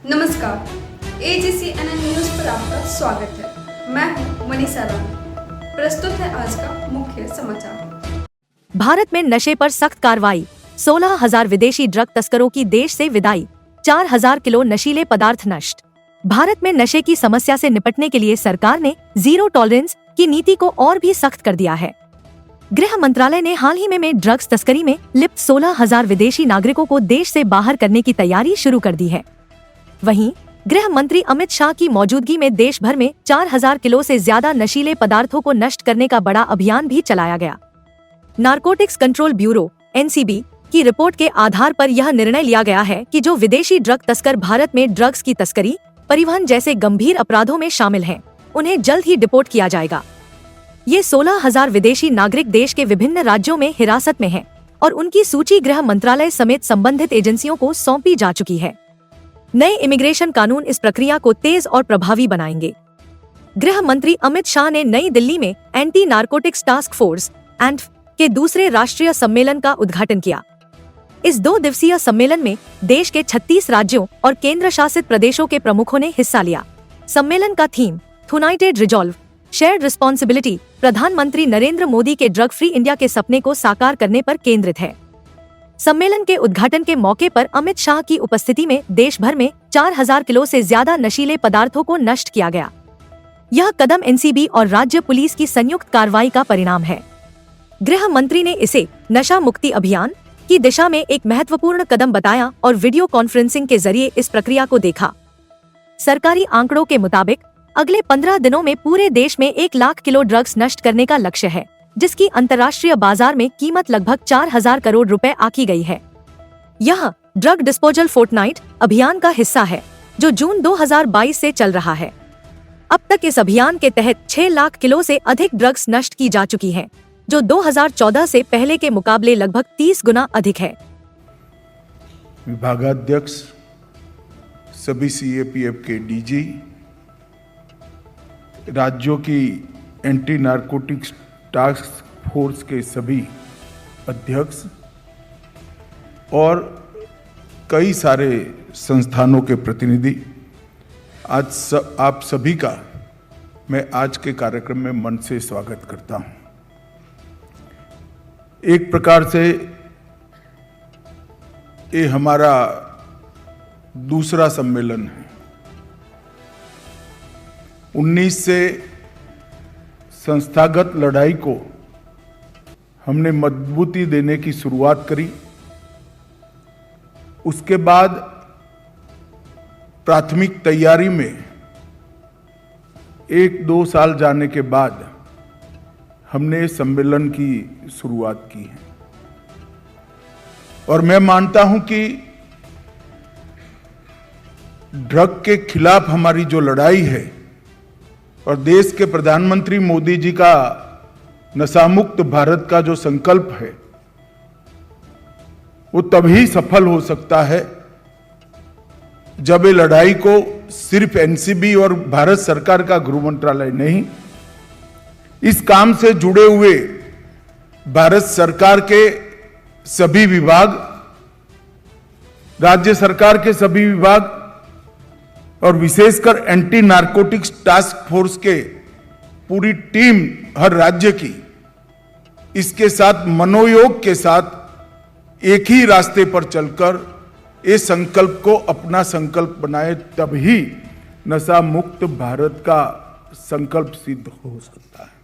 नमस्कार, AGCNN news पर आपका स्वागत है। मैं हूं मनीषा रानी। प्रस्तुत है आज का मुख्य समाचार। भारत में नशे पर सख्त कार्रवाई, 16,000 विदेशी ड्रग तस्करों की देश से विदाई, 4,000 किलो नशीले पदार्थ नष्ट। भारत में नशे की समस्या से निपटने के लिए सरकार ने जीरो टॉलरेंस की नीति को और भी सख्त कर दिया है। गृह मंत्रालय ने हाल ही में ड्रग्स तस्करी में लिप्त 16,000 विदेशी नागरिकों को देश से बाहर करने की तैयारी शुरू कर दी है। वहीं गृह मंत्री अमित शाह की मौजूदगी में देश भर में 4,000 किलो से ज्यादा नशीले पदार्थों को नष्ट करने का बड़ा अभियान भी चलाया गया। नारकोटिक्स कंट्रोल ब्यूरो (NCB) की रिपोर्ट के आधार पर यह निर्णय लिया गया है कि जो विदेशी ड्रग तस्कर भारत में ड्रग्स की तस्करी, परिवहन जैसे गंभीर अपराधों में शामिल हैं, उन्हें जल्द ही डिपोर्ट किया जाएगा। ये 16,000 विदेशी नागरिक देश के विभिन्न राज्यों में हिरासत में हैं और उनकी सूची गृह मंत्रालय समेत संबंधित एजेंसियों को सौंपी जा चुकी है। नए इमिग्रेशन कानून इस प्रक्रिया को तेज और प्रभावी बनाएंगे। गृह मंत्री अमित शाह ने नई दिल्ली में एंटी नारकोटिक्स टास्क फोर्स (एंटफ) के दूसरे राष्ट्रीय सम्मेलन का उद्घाटन किया। इस 2 दिवसीय सम्मेलन में देश के 36 राज्यों और केंद्र शासित प्रदेशों के प्रमुखों ने हिस्सा लिया। सम्मेलन का theme United resolve, shared responsibility प्रधानमंत्री नरेंद्र मोदी के ड्रग फ्री इंडिया के सपने को साकार करने पर केंद्रित है। सम्मेलन के उद्घाटन के मौके पर अमित शाह की उपस्थिति में देश भर में 4,000 किलो से ज्यादा नशीले पदार्थों को नष्ट किया गया। यह कदम NCB और राज्य पुलिस की संयुक्त कार्रवाई का परिणाम है। गृह मंत्री ने इसे नशा मुक्ति अभियान की दिशा में एक महत्वपूर्ण कदम बताया और वीडियो कॉन्फ्रेंसिंग के जरिए इस प्रक्रिया को देखा। सरकारी आंकड़ों के मुताबिक अगले 15 दिनों में पूरे देश में 1 लाख किलो ड्रग्स नष्ट करने का लक्ष्य है, जिसकी अंतर्राष्ट्रीय बाजार में कीमत लगभग 4,000 करोड़ रुपए आंकी गई है। यह ड्रग डिस्पोजल फोर्टनाइट अभियान का हिस्सा है, जो जून 2022 से चल रहा है। अब तक इस अभियान के तहत 6 लाख किलो से अधिक ड्रग्स नष्ट की जा चुकी हैं, जो 2014 से पहले के मुकाबले लगभग 30 गुना अधिक है। विभागाध्यक्ष, सभी CAPF के DG, राज्यों की एंटी नारकोटिक्स टास्क फोर्स के सभी अध्यक्ष और कई सारे संस्थानों के प्रतिनिधि, आप सभी का मैं आज के कार्यक्रम में मन से स्वागत करता हूं। एक प्रकार से ये हमारा दूसरा सम्मेलन है। 19 से संस्थागत लड़ाई को हमने मजबूती देने की शुरुआत करी। उसके बाद प्राथमिक तैयारी में 1-2 साल जाने के बाद हमने सम्मेलन की शुरुआत की है। और मैं मानता हूं कि ड्रग के खिलाफ हमारी जो लड़ाई है और देश के प्रधानमंत्री मोदी जी का नशामुक्त भारत का जो संकल्प है, वो तभी सफल हो सकता है जब ये लड़ाई को सिर्फ NCB और भारत सरकार का गृह मंत्रालय नहीं, इस काम से जुड़े हुए भारत सरकार के सभी विभाग, राज्य सरकार के सभी विभाग और विशेषकर एंटी नारकोटिक्स टास्क फोर्स के पूरी टीम, हर राज्य की, इसके साथ मनोयोग के साथ एक ही रास्ते पर चलकर इस संकल्प को अपना संकल्प बनाए, तभी नशा मुक्त भारत का संकल्प सिद्ध हो सकता है।